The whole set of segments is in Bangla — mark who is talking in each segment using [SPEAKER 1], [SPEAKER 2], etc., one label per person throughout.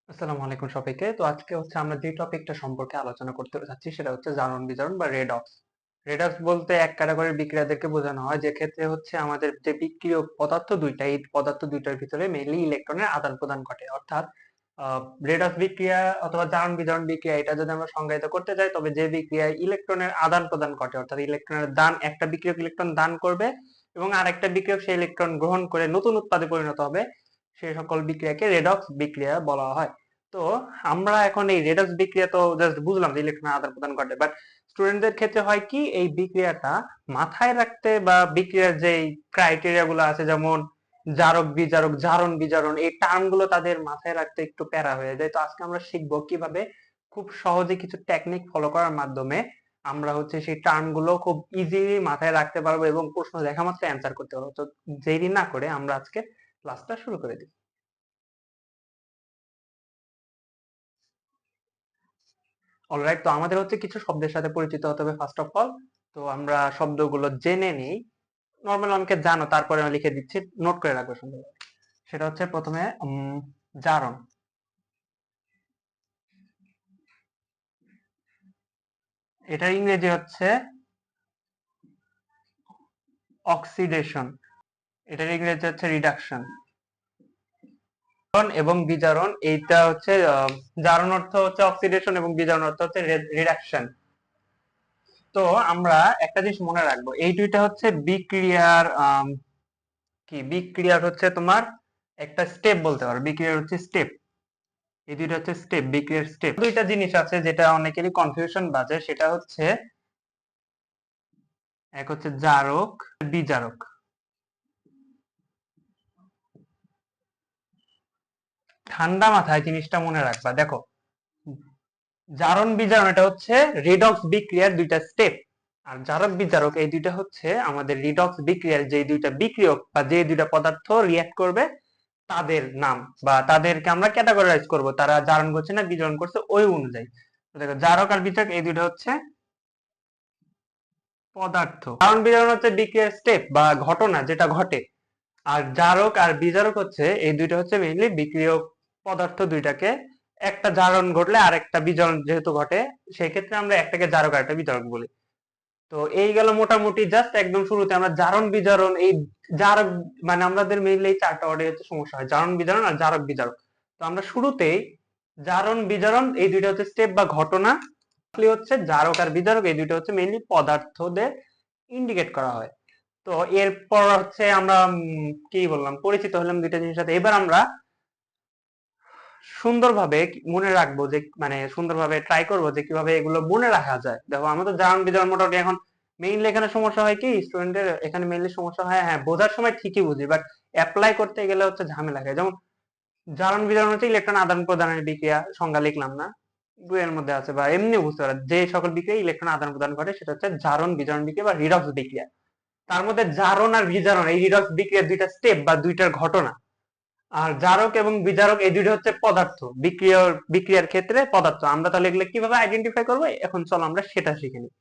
[SPEAKER 1] আসসালামু আলাইকুম সবাইকে। তো আজকে আমরা যে টপিকটা সম্পর্কে আলোচনা করতে যাচ্ছি সেটা হচ্ছে জারণ বিজারণ বা রেডক্স। রেডক্স বলতে এক ক্যাটাগরির বিক্রিয়াদেরকে বোঝানো হয় যে ক্ষেত্রে আমাদের যে বিক্রিয়ক পদার্থ দুইটা, এই পদার্থ দুইটার ভিতরে মেইনলি ইলেকট্রনের আদান প্রদান ঘটে। অর্থাৎ রেডক্স বিক্রিয়া অথবা জারণ বিজারণ বিক্রিয়া এটা যদি আমরা সংজ্ঞায়িত করতে যাই, তবে যে বিক্রিয়ায় ইলেকট্রনের আদান প্রদান ঘটে, অর্থাৎ ইলেকট্রনের দান, একটা বিক্রিয়ক ইলেকট্রন দান করবে এবং আরেকটা বিক্রিয়ক সেই ইলেকট্রন গ্রহণ করে নতুন উৎপাদে পরিণত হবে, সেই সকল বিক্রিয়াকে রেডক্স বিক্রিয়া বলা হয়। তো আমরা এখন এই রেডক্স বিক্রিয়া তো জাস্ট বুঝলাম যে ইলেকট্রনের আদান প্রদান ঘটে, বাট স্টুডেন্টদের ক্ষেত্রে হয় কি, এই বিক্রিয়াটা মাথায় রাখতে বা বিক্রিয়ার যে ক্রাইটেরিয়া গুলো আছে, যেমন জারক বিজারক জারণ বিজারণ, এই টার্ম গুলো তাদের মাথায় রাখতে একটু প্যারা হয়ে যায়। তো আজকে আমরা শিখবো কিভাবে খুব সহজে কিছু টেকনিক ফলো করার মাধ্যমে আমরা সেই টার্ম গুলো খুব ইজিলি মাথায় রাখতে পারবো এবং প্রশ্ন দেখা মাত্র অ্যান্সার করতে পারবো। তো দেরি না করে আমরা আজকে ক্লাসটা শুরু করে দিই। অলরাইট, তো আমাদের কিছু শব্দের সাথে পরিচিত হতে হবে ফার্স্ট অফ অল। তো আমরা শব্দগুলো জেনে নিই। নর্মাল অনেকে জানো, তারপরে আমি লিখে দিচ্ছি, নোট করে রাখবে সুন্দর। সেটা হচ্ছে প্রথমে জারণ। এটার ইংরেজি হচ্ছে অক্সিডেশন। এটার ইংরেজি হচ্ছে রিডাকশন। এবং বিজারণ, এইটা জারণ অর্থ হচ্ছে অক্সিডেশন এবং বিজারণ অর্থ হচ্ছে রিডাকশন। তো আমরা একটা জিনিস মনে রাখবো, এই দুইটা বিক্রিয়ার বিক্রিয়ার তোমার একটা স্টেপ বলতে পারো, বিক্রিয়ার স্টেপ। এই দুইটা স্টেপ, বিক্রিয়ার স্টেপ। দুইটা জিনিস আছে যেটা অনেকেরই কনফিউশন বাজে, সেটা হচ্ছে এক হচ্ছে জারক, বিজারক। ঠান্ডা মাথায় জিনিসটা মনে রাখবা। দেখো, জারণ বিজারণ এটা রিডক্স বিক্রিয়ার দুইটা স্টেপ, আর জারক বিজারক এই দুইটা আমাদের রিডক্স বিক্রিয়ার যে দুইটা বিক্রিয়ক বা যে দুইটা পদার্থ রিঅ্যাক্ট করবে তাদের নাম, বা তাদেরকে আমরা ক্যাটাগরাইজ করব, তারা জারণ করছে না বিজারণ করছে ওই অনুযায়ী। তো দেখো, জারক আর বিজারক এই দুইটা পদার্থ। জারণ বিজারণ বিক্রিয়ার স্টেপ বা ঘটনা যেটা ঘটে, আর জারক আর বিজারক এই দুইটা মেইনলি বিক্রিয়ক পদার্থ দুইটাকে, একটা জারণ ঘটলে আর একটা বিজারণ যেহেতু ঘটে, সেই ক্ষেত্রে আমরা একটাকে জারক আর একটা বিজারক বলি। তো এই গেল মোটামুটি জাস্ট একদম শুরুতে আমরা জারণ বিজারণ, এই জারক মানে আমাদের মেইনলি এই চারটা ওয়ার্ডে সমস্যা হয়, জারণ বিজারণ আর জারক বিজারক। তো আমরা শুরুতেই জারণ বিজারণ এই দুইটা স্টেপ বা ঘটনা, জারক আর বিজারক এই দুইটা মেইনলি পদার্থদের ইন্ডিকেট করা হয়। তো এরপর আমরা কি বললাম, পরিচিত হলাম দুইটা জিনিসের সাথে। এবার আমরা সুন্দরভাবে মনে রাখবো যে, মানে সুন্দরভাবে ট্রাই করবো যে কিভাবে এগুলো মনে রাখা যায়। দেখো, আমাদের জারণ বিজারণ মোটামুটি এখন মেইনলি এখানে সমস্যা হয় কি, স্টুডেন্টের এখানে মেইনলি সমস্যা হয়, হ্যাঁ বোঝার সময় ঠিকই বুঝি, বাট অ্যাপ্লাই করতে গেলে ঝামেলা হয়। যেমন জারণ বিজারণ ইলেকট্রন আদান প্রদানের বিক্রিয়া, সংজ্ঞা লিখলাম না, বইয়ের মধ্যে আছে, বা এমনি বুঝতে পারে যে সকল বিক্রিয়া ইলেকট্রন আদান প্রদান ঘটে সেটা জারণ বিজারণ বিক্রিয়া বা রিডক্স বিক্রিয়া। তার মধ্যে জারণ আর বিজারণ এই রিডক্স বিক্রিয়ার দুইটা স্টেপ বা দুইটার ঘটনা। আর জারক এবং বিজারক এই দুইটা পদার্থ, বিক্রিয়ার ক্ষেত্রে পদার্থ। আমরা তাহলে এগুলো কিভাবে আইডেন্টিফাই করবো, এখন চলো আমরা সেটা শিখে নিই।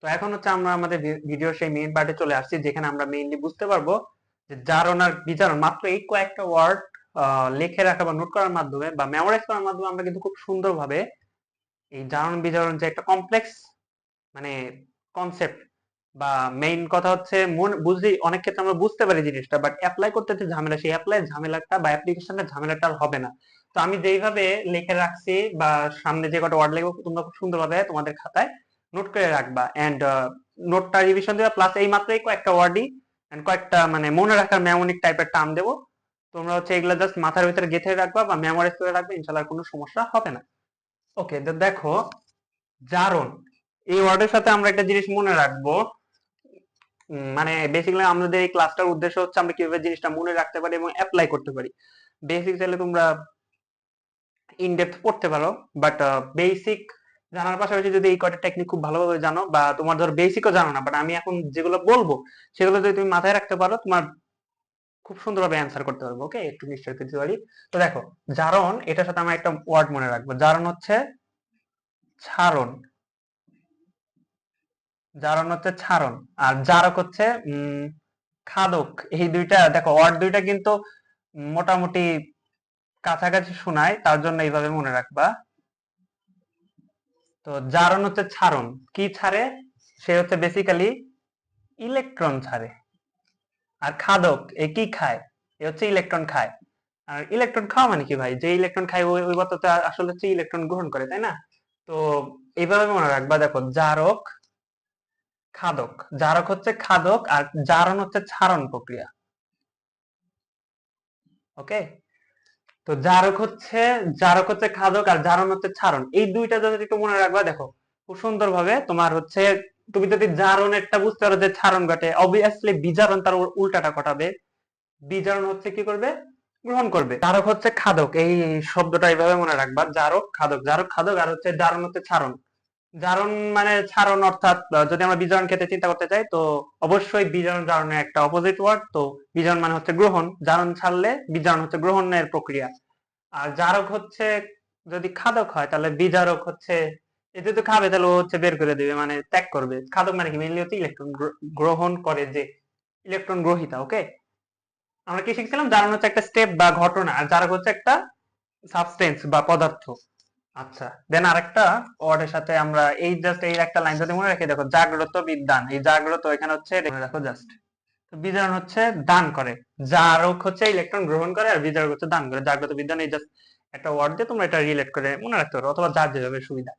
[SPEAKER 1] তো এখন আমরা আমাদের ভিডিওর সেই মেইন পার্টে চলে আসছি, যেখানে আমরা মেইনলি বুঝতে পারবো যে জারণ আর বিজারণ, মাত্র এই কয়েকটা ওয়ার্ড লিখে রাখা বা নোট করার মাধ্যমে বা মেমোরাইজ করার মাধ্যমে আমরা কিন্তু খুব সুন্দরভাবে এই জারণ বিজারণ যে একটা কমপ্লেক্স মানে কনসেপ্ট, বা মেইন কথা বুঝি অনেক ক্ষেত্রে আমরা বুঝতে পারি জিনিসটা, বাট অ্যাপ্লাই করতে যে ঝামেলা, সেই অ্যাপ্লাই ঝামেলাটা বা অ্যাপ্লিকেশনের ঝামেলাটা আর হবে না। তো আমি যেইভাবে লিখে রাখছি বা সামনে যে কটা ওয়ার্ড লিখবো, তোমরা খুব সুন্দরভাবে তোমাদের খাতায় নোট করে রাখবা, এন্ড নোটটা রিভিশন দিবা, প্লাস এই মাত্র এই কয়েকটা ওয়ার্ডই এন্ড কয়েকটা মানে মনে রাখার মেমোনিক টাইপের টার্ম দেবো। তোমরা এগুলা জাস্ট মাথার ভিতরে গেঁথে রাখবা বা মেমোরাইজ করে রাখবে, ইনশাআল্লাহ কোনো সমস্যা হবে না। ওকে, তো দেখো, জারণ এই ওয়ার্ডের সাথে আমরা একটা জিনিস মনে রাখবো। মানে বেসিক্যালি আমাদের এই ক্লাসটার উদ্দেশ্য আমরা কিভাবে জিনিসটা মনে রাখতে পারি এবং অ্যাপ্লাই করতে পারি। বেসিক চাইলে তোমরা ইন ডেপথ পড়তে পারো, বাট বেসিক জানার পাশাপাশি যদি এই কয়টা টেকনিক খুব ভালোভাবে জানো, বা তোমার ধর বেসিকও জানো না, বাট আমি এখন যেগুলো বলবো সেগুলো যদি তুমি মাথায় রাখতে পারো, তোমার খুব সুন্দরভাবে অ্যান্সার করতে পারবো। ওকে, একটু নিশ্চয়তা দিতে পারি। তো দেখো, জারণ এটার সাথে আমরা একটা ওয়ার্ড মনে রাখবো, জারণ ছারণ। জারণ ছারণ, আর জারক খাদক। এই দুইটা দেখো, ওয়ার্ড দুইটা কিন্তু মোটামুটি কাছাকাছি শোনায়, তার জন্য এইভাবে মনে রাখবা। তো জারণ হচ্ছে ছাড়ন, কি ছাড়ে? সে হচ্ছে বেসিক্যালি ইলেকট্রন ছাড়ে। আর খাদক এ কি খায়? এ হচ্ছে ইলেকট্রন খায়। আর ইলেকট্রন খাওয়া মানে কি ভাই? যে ইলেকট্রন খায় ওই বস্তুতে আসলে হচ্ছে ইলেকট্রন গ্রহণ করে, তাই না? তো এইভাবে মনে রাখবা। দেখো, জারক খাদক, জারক হচ্ছে খাদক আর জারণ হচ্ছে ছাড়ন প্রক্রিয়া। ওকে, তো জারক হচ্ছে খাদক আর জারণ হচ্ছে ছাড়ন। এই দুইটা যদি একটু মনে রাখবা, দেখো খুব সুন্দর ভাবে তোমার হচ্ছে, তুমি যদি জারণেরটা বুঝতে পারো যে ছাড়ন ঘটে, অবভিয়াসলি বিজারণ তার উল্টাটা ঘটাবে। বিজারণ হচ্ছে কি করবে? গ্রহণ করবে। জারক হচ্ছে খাদক, এই শব্দটা এইভাবে মনে রাখবা। জারক খাদক, জারক খাদক, আর হচ্ছে জারণ হচ্ছে ছাড়ন। জারণ মানে ছাড়ন, অর্থাৎ যদি আমরা বিজারণ ক্ষেত্রে চিন্তা করতে চাই, তো অবশ্যই বিজারণ জারণের একটা অপোজিট ওয়ার্ড। তো বিজারণ মানে হচ্ছে গ্রহণ, জারণ ছাড়লে বিজারণ হচ্ছে গ্রহণের প্রক্রিয়া। আর জারক হচ্ছে যদি খাদক হয়, তাহলে বিজারক হচ্ছে এতে তো খাবে, তাহলে ও হচ্ছে বের করে দেবে, মানে ত্যাগ করবে। খাদক মানে কি? মেইনলি হচ্ছে ইলেকট্রন গ্রহণ করে, যে ইলেকট্রন গ্রহিতা। ওকে, আমরা কি শিখছিলাম? জারণ হচ্ছে একটা স্টেপ বা ঘটনা, আর জারক হচ্ছে একটা সাবস্টেন্স বা পদার্থ। আচ্ছা, দেন আরেকটা ওয়ার্ডের সাথে আমরা এই জাস্ট এই একটা লাইন যদি মনে রাখি, দেখো জাগ্রত বিদ্যান, এই জাগ্রত এখানে হচ্ছে মনে রাখো জাস্ট। তো বিজারণ হচ্ছে দান করে, জারক হচ্ছে ইলেকট্রন গ্রহণ করে, আর বিজারক হচ্ছে দান করে। জাগ্রত বিদ্যান, এই জাস্ট একটা ওয়ার্ড দিয়ে তোমরা এটা রিলেট করে মনে রাখতে পারো, অথবা যার যেভাবে সুবিধা।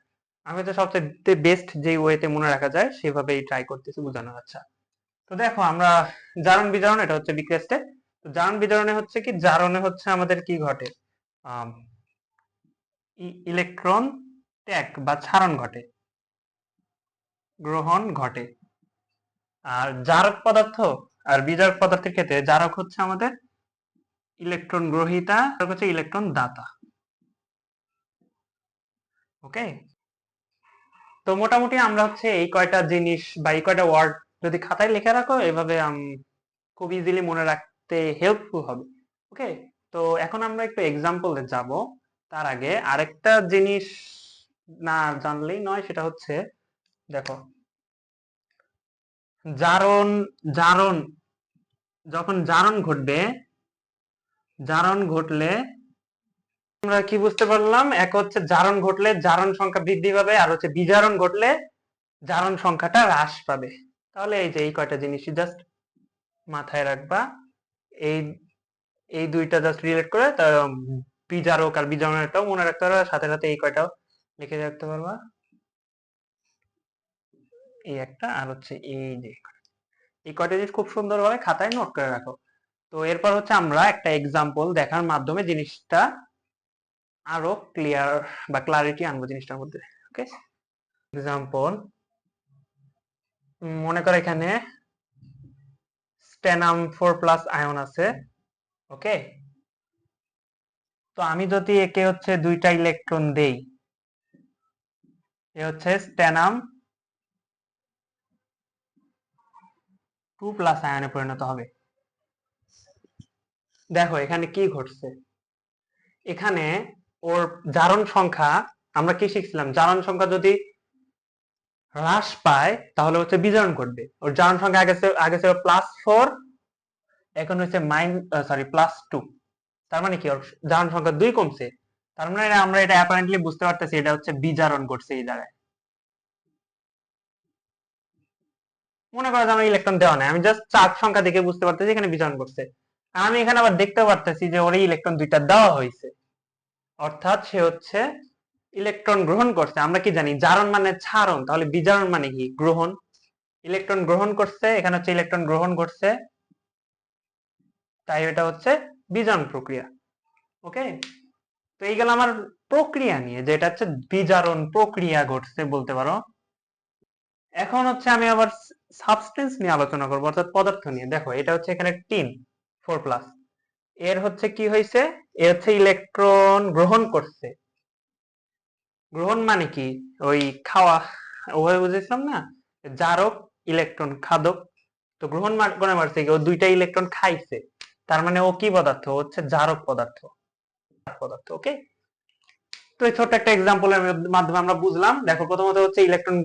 [SPEAKER 1] আমি তো সবচেয়ে বেস্ট যে ওয়েতে মনে রাখা যায় সেভাবেই ট্রাই করতেছি বোঝানো। আচ্ছা, তো দেখো আমরা জারণ বিজারণ, এটা হচ্ছে বিক্রিয়া স্টেপ। তো জারণ বিজারণে হচ্ছে কি? জারণে হচ্ছে আমাদের কি ঘটে? আহ ইলেকট্রন ত্যাগ বা ছাড়ন ঘটে, গ্রহণ ঘটে। আর জারক পদার্থ আর বিজারক পদার্থের ক্ষেত্রে জারক হচ্ছে আমাদের ইলেকট্রন গ্রহীতা, জারক হচ্ছে ইলেকট্রন দাতা। ওকে, তো মোটামুটি আমরা হচ্ছে এই কয়টা জিনিস বা এই কয়টা ওয়ার্ড যদি খাতায় লিখে রাখো, এভাবে খুব ইজিলি মনে রাখতে হেল্পফুল হবে। ওকে, তো এখন আমরা একটু এক্সাম্পলে যাব। তার আগে আরেকটা জিনিস না জানলেই নয়, সেটা হচ্ছে দেখো, জারণ জারণ যখন জারণ ঘটলে আমরা কি বুঝতে পারলাম? এক হচ্ছে জারণ ঘটলে জারণ সংখ্যা বৃদ্ধি পাবে, আর হচ্ছে বিজারণ ঘটলে জারণ সংখ্যাটা হ্রাস পাবে। তাহলে এই যে এই কয়টা জিনিসই জাস্ট মাথায় রাখবা। এই এই দুইটা জাস্ট রিলেট করে বিজারক আর বিজারণেরটাও মনে রাখতে পারবা, সাথে সাথে এই কয়টাও লিখে রাখতে পারবা। এই একটা, আর হচ্ছে এই যে এই কয়টা জিনিস খুব সুন্দরভাবে খাতায় নোট করে রাখো। তো এরপর হচ্ছে আমরা একটা এক্সাম্পল দেখার মাধ্যমে জিনিসটা আরো ক্লিয়ার বা ক্লারিটি আনবো জিনিসটার মধ্যে। ওকে, এক্সাম্পল, মনে করো এখানে স্টেনাম 4+ আয়ন আছে। ওকে, তো আমি যদি একে হচ্ছে দুইটা ইলেকট্রন দেই, এ হচ্ছে স্টেনাম 2+ আয়নে পরিণত হবে। দেখো এখানে কি ঘটছে? এখানে ওর জারণ সংখ্যা, আমরা কি শিখছিলাম? জারণ সংখ্যা যদি হ্রাস পায় তাহলে হচ্ছে বিজারণ ঘটবে। ওর জারণ সংখ্যা আগে ছিল +4, এখন হচ্ছে +2। তার মানে কি? ওর জারণ সংখ্যা 2 কমছে। তার মানে আমরা এটা অ্যাপারেন্টলি বুঝতে পারতেছি এটা হচ্ছে বিজারণ ঘটছে এই জায়গায়। মনে করো যে আমার ইলেকট্রন দেওয়া নাই, আমি জাস্ট চার্জ সংখ্যা দেখে বুঝতে পারতেছি এখানে বিজারণ ঘটছে। আর আমি এখানে আবার দেখতে পারতেছি যে ওর ইলেকট্রন দুইটা দেওয়া হয়েছে, অর্থাৎ সে হচ্ছে ইলেকট্রন গ্রহণ করছে। আমরা কি জানি? জারণ মানে ছাড়ন, তাহলে বিজারণ মানে কি? গ্রহণ। ইলেকট্রন গ্রহণ করছে, এখানে হচ্ছে ইলেকট্রন গ্রহণ করছে, তাই এটা হচ্ছে বিজারণ প্রক্রিয়া। ওকে, তো এই গেল আমার প্রক্রিয়া নিয়ে, যে এটা হচ্ছে বিজারণ প্রক্রিয়া ঘটছে বলতে পারো। এখন হচ্ছে আমি আবার সাবস্টেন্স নিয়ে আলোচনা করবো, অর্থাৎ পদার্থ নিয়ে। দেখো এটা হচ্ছে এখানে টিন 4+, এর হচ্ছে কি হয়েছে? এ হচ্ছে ইলেকট্রন গ্রহণ করছে। গ্রহণ মানে কি? ওই খাওয়া, ওভাবে বুঝেছিলাম না? জারক ইলেকট্রন খাদক, তো গ্রহণ মানে মারছে কি? ও দুইটা ইলেকট্রন খাইছে, তার মানে ও কি পদার্থ? হচ্ছে জারক পদার্থ। ওকে, তো এই ছোট্ট একটা এক্সাম্পলের মাধ্যমে আমরা বুঝলাম। দেখো প্রথমত হচ্ছে ইলেকট্রন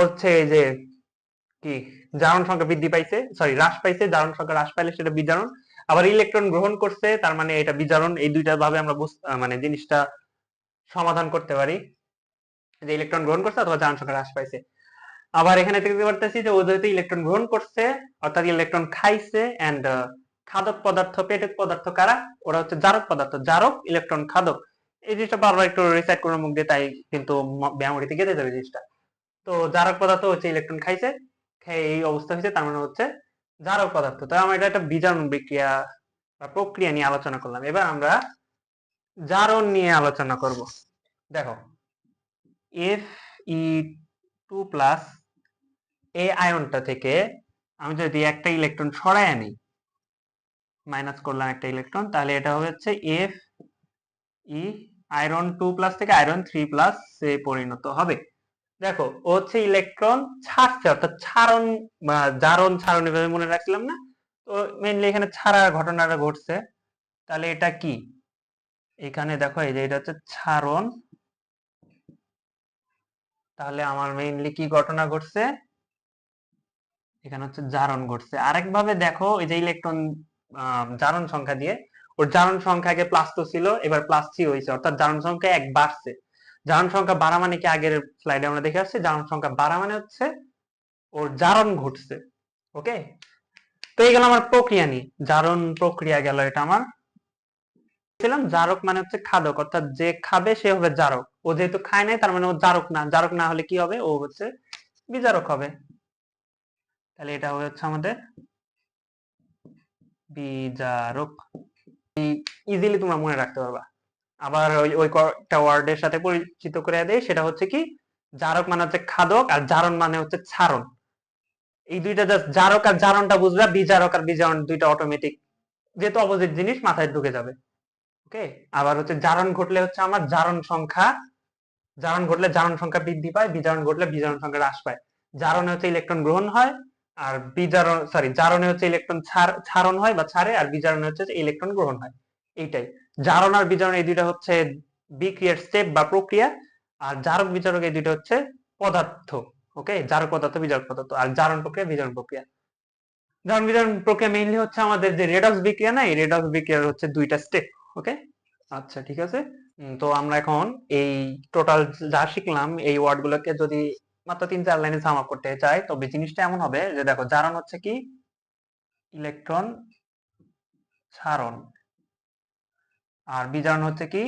[SPEAKER 1] হচ্ছে এই যে কি, জারণ সংখ্যা বৃদ্ধি পাইছে, সরি হ্রাস পাইছে, জারণ সংখ্যা হ্রাস পাইলে সেটা বিজারণ। আবার ইলেকট্রন গ্রহণ করছে, তার মানে এটা বিজারণ। এই দুইটা ভাবে আমরা মানে জিনিসটা সমাধান করতে পারি, যে ইলেকট্রন গ্রহণ করছে অথবা জারণ সংখ্যা হ্রাস পাইছে। আবার এখানে দেখতে পারতেছি যে ও যেহেতু ইলেকট্রন গ্রহণ করছে অর্থাৎ ইলেকট্রন খাইছে, এন্ড খাদক পদার্থ, পেটক পদার্থ কারা? ওরা হচ্ছে জারক পদার্থ। জারক, ইলেকট্রন, খাদক। এই জিনিসটা বারবার একটু রিসাইট করে মুখ দিয়ে, তাই কিন্তু মেমোরিতে গেঁথে যাবে জিনিসটা। তো জারক পদার্থ হচ্ছে ইলেকট্রন খাইছে, খেয়ে এই অবস্থা হয়েছে, তার মানে হচ্ছে জারক পদার্থ। তো আমরা এটা একটা বিজারণ বিক্রিয়া বা প্রক্রিয়া নিয়ে আলোচনা করলাম। এবার আমরা জারণ নিয়ে আলোচনা করব। দেখো, Fe2+ এই আয়নটা থেকে আমি যদি একটা ইলেকট্রন সরায় আনি, মাইনাস করলাম একটা ইলেকট্রন, তাহলে এটা হবে হচ্ছে Fe, আয়রন 2+ থেকে আয়রন 3+ এ পরিণত হবে। দেখো, ও হচ্ছে ইলেকট্রন ছাড়ছে, অর্থাৎ ছাড়ন বা জারণ ছাড়ন এভাবে মনে রাখছিলাম না? তো মেইনলি এখানে ছাড়ার ঘটনাটা ঘটছে। তাহলে এটা কি? এখানে দেখো, এই যে এটা হচ্ছে ছাড়ন। তাহলে আমার মেইনলি কি ঘটনা ঘটছে? এখানে হচ্ছে জারণ ঘটছে। আরেকভাবে দেখো, এই যে ইলেকট্রন জারণ সংখ্যা দিয়ে, ওর জারণ সংখ্যা আগে প্লাস তো ছিল, এবার প্লাস 3 হয়েছে, অর্থাৎ জারণ সংখ্যা 1 বাড়ছে। জারণ সংখ্যা বাড়া মানে কি? আগের স্লাইডে আমরা দেখে আসছি, জারণ সংখ্যা বাড়া মানে হচ্ছে ওর জারণ ঘটছে। ওকে, তো এই গেল আমার প্রক্রিয়া নিয়ে, জারণ প্রক্রিয়া গেল এটা আমার। ছিলাম জারক মানে হচ্ছে খাদক, অর্থাৎ যে খাবে সে হবে জারক। ও যেহেতু খায় নাই, তার মানে ও জারক না। জারক না হলে কি হবে? ও হচ্ছে বিজারক হবে। তাহলে এটা হচ্ছে আমাদের বিজারক। ইজিলি তোমরা মনে রাখতে পারবা। আবার ওই ওই কয়েকটা ওয়ার্ডের সাথে পরিচিত করে দেই, সেটা হচ্ছে কি? জারক মানে হচ্ছে খাদক, আর জারণ মানে হচ্ছে ছারণ। এই দুইটা জাস্ট জারক আর জারণটা বুঝবা, বিজারক আর বিজারণ দুইটা অটোমেটিক, যেহেতু অপোজিট জিনিস, মাথায় ঢুকে যাবে। ওকে, আবার হচ্ছে জারণ ঘটলে হচ্ছে আমার জারণ সংখ্যা, জারণ ঘটলে জারণ সংখ্যা বৃদ্ধি পায়, বিজারণ ঘটলে বিজারণ সংখ্যা হ্রাস পায়। জারণে হচ্ছে ইলেকট্রন গ্রহণ হয়, আর বিজারণ সরি জারণে হচ্ছে ইলেকট্রন ছাড়ন হয় বা ছাড়ে, আর বিজারণে হচ্ছে ইলেকট্রন গ্রহণ হয়। এইটাই জারণ আর বিজারণ, এই দুইটা হচ্ছে বিক্রিয়ার স্টেপ বা প্রক্রিয়া। আর জারক বিজারক এই দুইটা হচ্ছে পদার্থ। ওকে, জারক পদার্থ, বিজারক পদার্থ। আর জারণ প্রক্রিয়া, বিজারণ প্রক্রিয়া। জারণ বিজারণ প্রক্রিয়া মেইনলি হচ্ছে আমাদের যে রেডক্স বিক্রিয়া, না, এই রেডক্স বিক্রিয়ার হচ্ছে দুইটা স্টেপ। ওকে, আচ্ছা, ঠিক আছে। তো আমরা এখন এই টোটাল যা শিখলাম, এই ওয়ার্ড গুলোকে যদি মাত্র 3-4 লাইনে সাম আপ করতে চাই, তবে জিনিসটা এমন হবে যে দেখো, জারণ হচ্ছে কি? ইলেকট্রন ছাড়ন। আর বিজারণ হচ্ছে কি?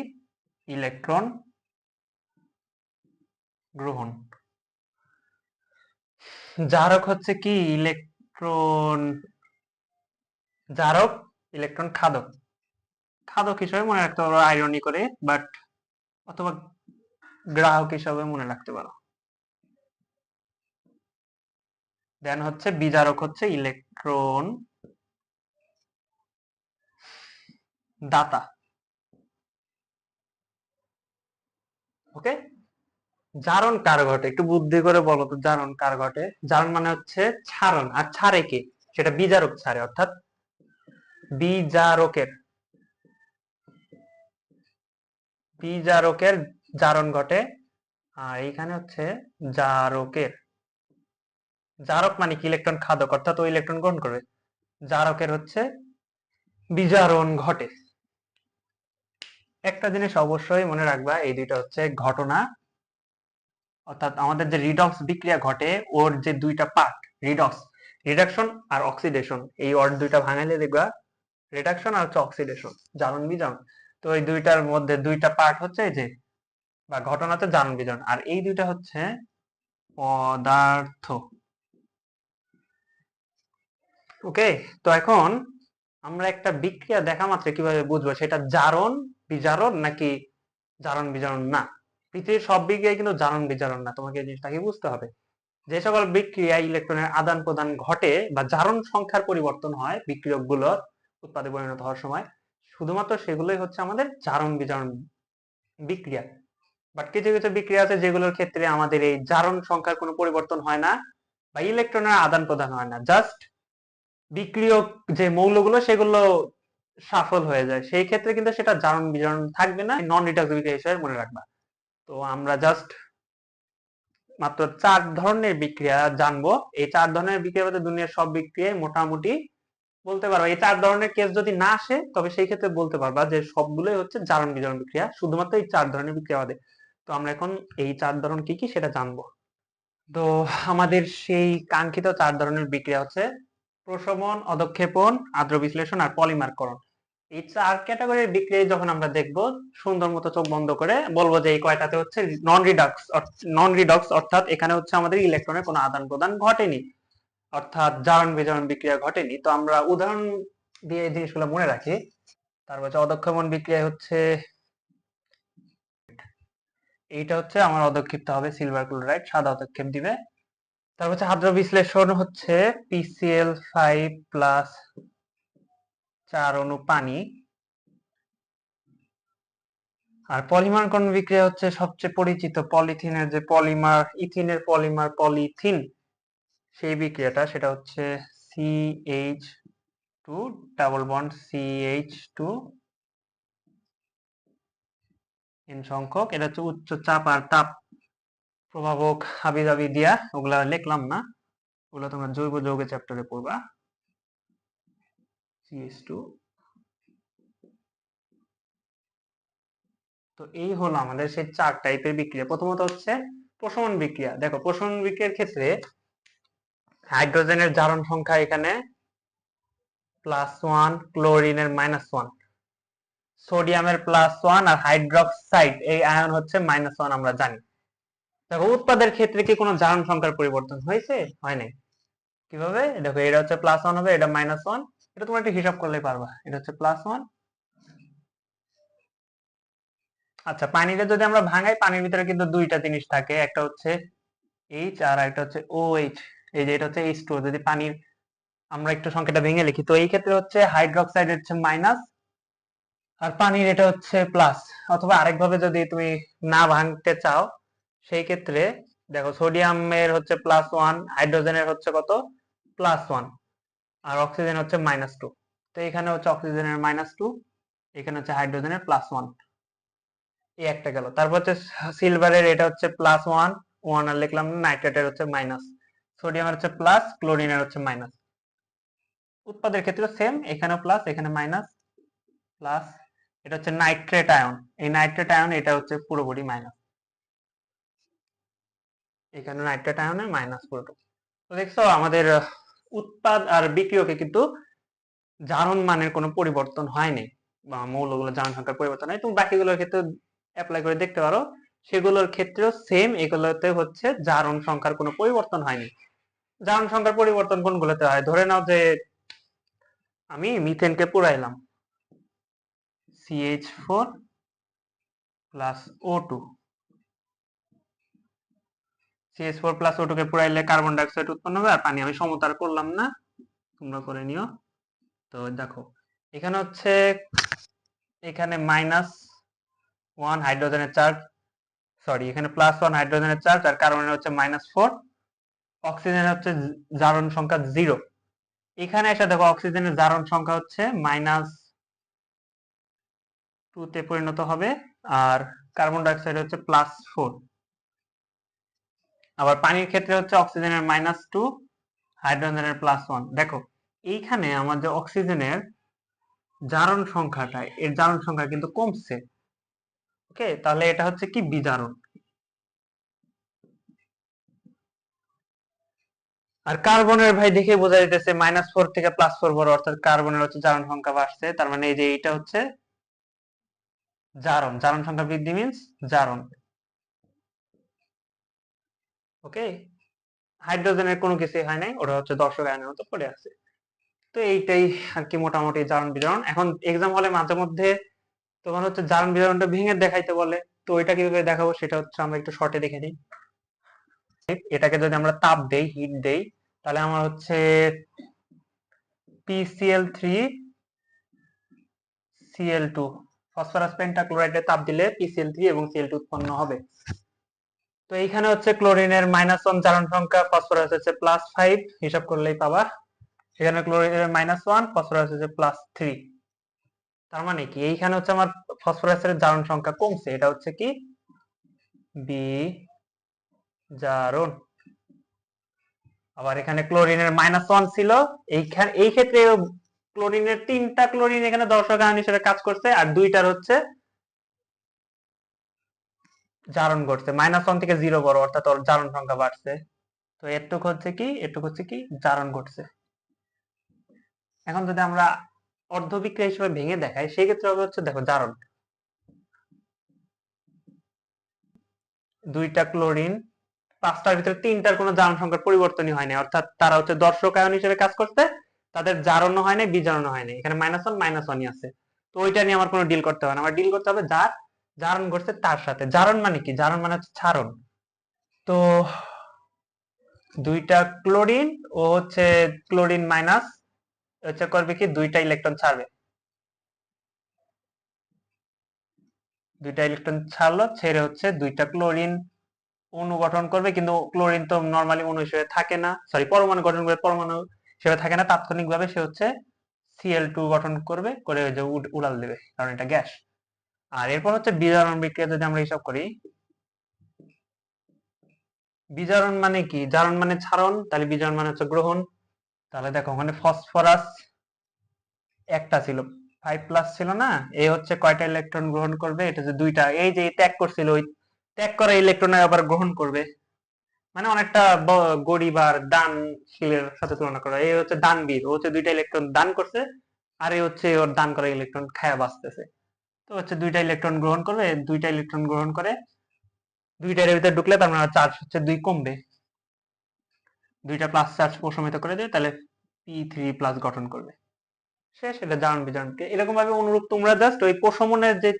[SPEAKER 1] ইলেকট্রন গ্রহণ। জারক হচ্ছে কি? Electron জারক, electron খাদক। খাদক হিসেবে মনে রাখতে পারো আয়রনি করে, বাট অথবা গ্রাহক হিসাবে মনে রাখতে পারো। দেন হচ্ছে বিজারক হচ্ছে ইলেকট্রন দাতা। ওকে, জারণ কার ঘটে? একটু বুদ্ধি করে বলো তো, জারণ কার ঘটে? জারণ মানে হচ্ছে ছাড়ন, আর ছাড়ে কে? সেটা বিজারক ছাড়ে, অর্থাৎ বিজারকের বিজারকের জারণ ঘটে। আর এইখানে হচ্ছে জারকের, জারক মানে কি? ইলেকট্রন খাদক, অর্থাৎ ওই ইলেকট্রন গ্রহণ করবে। জারকের হচ্ছে বিজারণ ঘটে। একটা জিনিস অবশ্যই মনে রাখবা, এই দুইটা হচ্ছে ঘটনা, অর্থাৎ আমাদের যে রিডক্স বিক্রিয়া ঘটে, ওর যে দুইটা পার্ট, রিডক্স, রিডাকশন আর অক্সিডেশন, এই ওয়ার্ড দুইটা ভাঙাইলে দেখবা রিডাকশন আর হচ্ছে অক্সিডেশন, জারণ বিজারণ। তো এই দুইটার মধ্যে দুইটা পার্ট হচ্ছে এই যে, বা ঘটনা হচ্ছে জারণ বিজারণ, আর এই দুইটা হচ্ছে পদার্থ। ওকে, তো এখন আমরা একটা বিক্রিয়া দেখা মাত্র কিভাবে বুঝবো সেটা জারণ বিজারণ নাকি জারণ বিজারণ না? পৃথিবীর সব বিক্রিয়া কিন্তু জারণ বিজারণ না, তোমাকে এই জিনিসটাকে বুঝতে হবে। যে সকল বিক্রিয়ায় ইলেকট্রনের আদান প্রদান ঘটে বা জারণ সংখ্যার পরিবর্তন হয় বিক্রিয়ক গুলোর উৎপাদে পরিণত হওয়ার সময়, শুধুমাত্র সেগুলোই হচ্ছে আমাদের জারণ বিজারণ বিক্রিয়া। বাট কিছু কিছু বিক্রিয়া আছে যেগুলোর ক্ষেত্রে আমাদের এই জারণ সংখ্যার কোনো পরিবর্তন হয় না বা ইলেকট্রনের আদান প্রদান হয় না, জাস্ট বিক্রিয়ক যে মৌলগুলো সেগুলো সফল হয়ে যায়, সেই ক্ষেত্রে কিন্তু সেটা জারণ বিজারণ থাকবে না, নন রিডাক্স বিক্রিয়া হিসেবে মনে রাখবা। তো আমরা জাস্ট মাত্র 4 ধরনের বিক্রিয়া জানবো। এই 4 ধরনের বিক্রিয়ার মধ্যে দুনিয়ার সব বিক্রিয়ায় মোটামুটি বলতে পারবা এই 4 ধরনের কেস যদি না আসে তবে সেই ক্ষেত্রে বলতে পারবা যে সবগুলোই হচ্ছে জারণ বিজারণ বিক্রিয়া, শুধুমাত্র এই 4 ধরনের বিক্রিয়া বাদে। তো আমরা এখন এই 4 ধরন কি কি সেটা জানবো। তো আমাদের সেই কাঙ্ক্ষিত 4 ধরনের বিক্রিয়া হচ্ছে প্রশমন, অধঃক্ষেপণ, আদ্র বিশ্লেষণ আর পলিমারকরণ। এই 4 ক্যাটাগরির বিক্রিয়া যখন আমরা দেখব, সুন্দর মতো চোখ বন্ধ করে বলবো যে এই কয়টাতে হচ্ছে নন রিডক্স, অর্থাৎ এখানে হচ্ছে আমাদের ইলেকট্রনের কোনো আদান প্রদান ঘটেনি, অর্থাৎ জারণ বিজারণ বিক্রিয়া ঘটেনি। তো আমরা উদাহরণ দিয়ে এই জিনিসগুলো মনে রাখি। তারপর হচ্ছে অধঃক্ষেপণ বিক্রিয়া হচ্ছে এইটা হচ্ছে আমার অধঃক্ষেপটা হবে সিলভার ক্লোরাইড, সাদা অধঃক্ষেপ দিবে। তারপর হচ্ছে আদ্র বিশ্লেষণ হচ্ছে PCl5 প্লাস 4 অণু পানি। আর পলিমারকরণ বিক্রিয়া হচ্ছে সবচেয়ে পরিচিত পলিথিনের যে পলিমার, ইথিনের পলিমার পলিথিন, সেই বিক্রিয়াটা, সেটা হচ্ছে CH2 double bond CH2 N সংখ্যক। এটা হচ্ছে উচ্চ চাপ আর তাপ প্রভাবক হাবিজাবি দিয়া, ওগুলা লিখলাম না, ওগুলো তোমরা জৈব যৌগের চ্যাপ্টারে পড়বা। CH2। তো এই হলো আমাদের সেই 4 টাইপের বিক্রিয়া। প্রথমত হচ্ছে প্রশমন বিক্রিয়া। দেখো প্রশমন বিক্রিয়ার ক্ষেত্রে হাইড্রোজেনের জারণ সংখ্যা এখানে +1, ক্লোরিনের -1, সোডিয়ামের +1 আর হাইড্রোক্সাইড এই আয়ন হচ্ছে -1, আমরা জানি। দেখো উৎপাদের ক্ষেত্রে কি কোনো জারণ সংখ্যার পরিবর্তন হয়েছে? হয় নাই। কিভাবে? দেখো এটা হচ্ছে +1 হবে, এটা -1, এটা তোমরা একটু হিসাব করলেই পারবা। এটা হচ্ছে +1। আচ্ছা, পানিটা যদি আমরা ভাঙাই, পানির ভিতরে কিন্তু দুইটা জিনিস থাকে, একটা হচ্ছে H আর একটা হচ্ছে OH। এই যে এটা হচ্ছে H2। যদি পানির আমরা একটু সংখ্যাটা ভেঙে লিখি, তো এই ক্ষেত্রে হচ্ছে হাইড্রোক্সাইড হচ্ছে মাইনাস আর পানির এটা হচ্ছে প্লাস। অথবা আরেকভাবে যদি তুমি না ভাঙতে চাও, সেই ক্ষেত্রে দেখো সোডিয়ামের হচ্ছে +1, হাইড্রোজেনের হচ্ছে কত, +1, আর অক্সিজেন হচ্ছে -2। তো এখানে হচ্ছে অক্সিজেনের -2, এখানে হচ্ছে হাইড্রোজেনের +1। এই একটা গেল। তারপর হচ্ছে সিলভারের এটা হচ্ছে +1, 1 আর লিখলাম না, নাইট্রেটের হচ্ছে মাইনাস, সোডিয়ামের হচ্ছে প্লাস, ক্লোরিনের হচ্ছে মাইনাস। উৎপাদের ক্ষেত্রে সেম, এখানে প্লাস এখানে মাইনাস, প্লাস। এটা হচ্ছে নাইট্রেট আয়ন, এই নাইট্রেট আয়ন এটা হচ্ছে পুরোপুরি মাইনাস, এখানে নাইট্রেট আয়নের মাইনাস পুরোটুকু। তো দেখছো আমাদের উৎপাদ আর বিক্রিয়কে কিন্তু জারণ মানের কোনো পরিবর্তন হয়নি, বা মৌলগুলো জারণ সংখ্যার পরিবর্তন হয়। তুমি বাকিগুলোর ক্ষেত্রে অ্যাপ্লাই করে দেখতে পারো, সেগুলোর ক্ষেত্রেও সেম, এগুলোতে হচ্ছে জারণ সংখ্যার কোনো পরিবর্তন হয়নি। জারণ সংখ্যার পরিবর্তন কোনগুলোতে হয়? ধরে নাও যে আমি মিথেনকে পুরাইলাম, CH4 plus O2। CH4 plus O2 কে পুরাইলে কার্বন ডাইঅক্সাইড উৎপন্ন হবে আর পানি। আমি সমতার করলাম না, তোমরা করে নিও। তো দেখো এখানে হচ্ছে, এখানে -1 হাইড্রোজেনের চার্জ, সরি এখানে +1 হাইড্রোজেনের চার্জ আর কার্বনের হচ্ছে -4, অক্সিজেনের হচ্ছে জারণ সংখ্যা 0। এখানে এসে দেখো অক্সিজেনের জারণ সংখ্যা হচ্ছে -2 তে পরিণত হবে, আর কার্বন ডাইঅক্সাইড হচ্ছে +4। আবার পানির ক্ষেত্রে হচ্ছে অক্সিজেনের -2, হাইড্রোজেনের +1। দেখো এইখানে আমাদের অক্সিজেনের জারণ সংখ্যাটা, এর জারণ সংখ্যা কিন্তু কমছে। ওকে, তাহলে এটা হচ্ছে কি বিজারণ। আর কার্বনের ভাই দেখে বোঝা যাইতেছে -4 থেকে +4 বড়, অর্থাৎ কার্বনের হচ্ছে জারণ সংখ্যা বাড়ছে। তার মানে এই যে এইটা হচ্ছে জারণ, জারণ সংখ্যা বৃদ্ধি মিন্স জারণ। ওকে, হাইড্রোজেনের কোনো কিছুই হয় নাই, ওটা হচ্ছে দর্শক আয়নের মতো পড়ে আছে। তো এইটাই আর কি মোটামুটি জারণ বিজারণ। এখন এক্সাম হলে মাঝে মধ্যে তোমার হচ্ছে জারণ বিজারণটা ভেঙে দেখাইতে বলে, তো ওইটা কিভাবে দেখাবো সেটা হচ্ছে আমরা একটু শর্টে দেখে দিই। এটাকে যদি আমরা তাপ দেই, হিট দেই, তাহলে আমার হচ্ছে PCl3Cl2, ফসফরাস পেন্টাক্লোরাইডে তাপ দিলে PCl3 এবং Cl2 উৎপন্ন হবে। তো এইখানে হচ্ছে ক্লোরিনের -1 জারণ সংখ্যা, ফসফরাস হচ্ছে +5, হিসাব করলেই পাবা। এখানে ক্লোরিনের -1, ফসফরাস হচ্ছে +3। তার মানে কি এইখানে হচ্ছে আমার ফসফরাসের জারণ সংখ্যা কমছে, এটা হচ্ছে কি বিজারণ। আবার এখানে ক্লোরিনের -1 ছিল, এইখানে এই ক্ষেত্রে ক্লোরিনের 3টা ক্লোরিন এখানে দর্শক আয়ন হিসেবে কাজ করছে, আর 2টার হচ্ছে জারণ ঘটছে। -1 থেকে 0 বড়, অর্থাৎ ওর জারণ সংখ্যা বাড়ছে। তো এটুক হচ্ছে কি, এটুক হচ্ছে কি জারণ ঘটছে। এখন যদি আমরা অর্ধবিক্রিয়া হিসেবে ভেঙে দেখাই, সেই ক্ষেত্রে হবে হচ্ছে, দেখো জারণ 2টা ক্লোরিন, 5টার ভিতরে 3টার কোনো জারণ সংখ্যার পরিবর্তনই হয়নি, অর্থাৎ তারা হচ্ছে দর্শক আয়ন হিসেবে কাজ করছে, তাদের জারণও হয় নাই, বিজারণও হয় নাই। এখানে -1 আছে। তো ওইটা নিয়ে আমার কোনো ডিল করতে হবে না, আমার ডিল করতে হবে যার জারণ ঘটছে তার সাথে। জারণ মানে কি? জারণ মানে হচ্ছে ছাড়ন। তো 2টা ক্লোরিন ও হচ্ছে ক্লোরিন মাইনাস হচ্ছে করবে কি, 2টা ইলেকট্রন ছাড়বে। 2টা ইলেকট্রন ছাড়লো, ছেড়ে হচ্ছে 2টা ক্লোরিন অণু গঠন করবে। কিন্তু ক্লোরিন তো নরমালি অণু হিসেবে থাকে না, সরি পরমাণু গঠন করে, পরমাণু হিসেবে থাকে না, তাৎক্ষণিকভাবে সে হচ্ছে Cl2 গঠন করবে, করে ওই যে উড়াল দেবে, কারণ এটা গ্যাস। আর এরপর হচ্ছে বিজারণ বিক্রিয়া যদি আমরা হিসাব করি, বিজারণ মানে কি? জারণ মানে ছাড়ন, তাহলে বিজারণ মানে হচ্ছে গ্রহণ। তাহলে দেখো ওখানে ফসফরাস একটা ছিল, 5+ ছিল না, এই হচ্ছে কয়টা ইলেকট্রন গ্রহণ করবে? এটা যে 2টা, এই যে ত্যাগ করছিল, ওই ত্যাগ করা ইলেকট্রন আবার গ্রহণ করবে। মানে অনেকটা গরিব আর দানশীলের সাথে তুলনা করা। এই হচ্ছে দানবীর, ও হচ্ছে 2টা ইলেকট্রন দান করছে, আর এই হচ্ছে ওর দান করা ইলেকট্রন খায়া বাঁচতেছে। তো হচ্ছে 2টা ইলেকট্রন গ্রহণ করবে, 2টা ইলেকট্রন গ্রহণ করে 2টার ভিতরে ঢুকলে তার মানে চার্জ হচ্ছে 2 কমবে, 2টা প্লাস চার্জ প্রশমিত করে দেবে, তাহলে P3+ গঠন করবে। শেষ, এটা জারণ বিজারণকে এরকম ভাবে অনুরূপ তোমরা জাস্ট ওই প্রশমনের যে,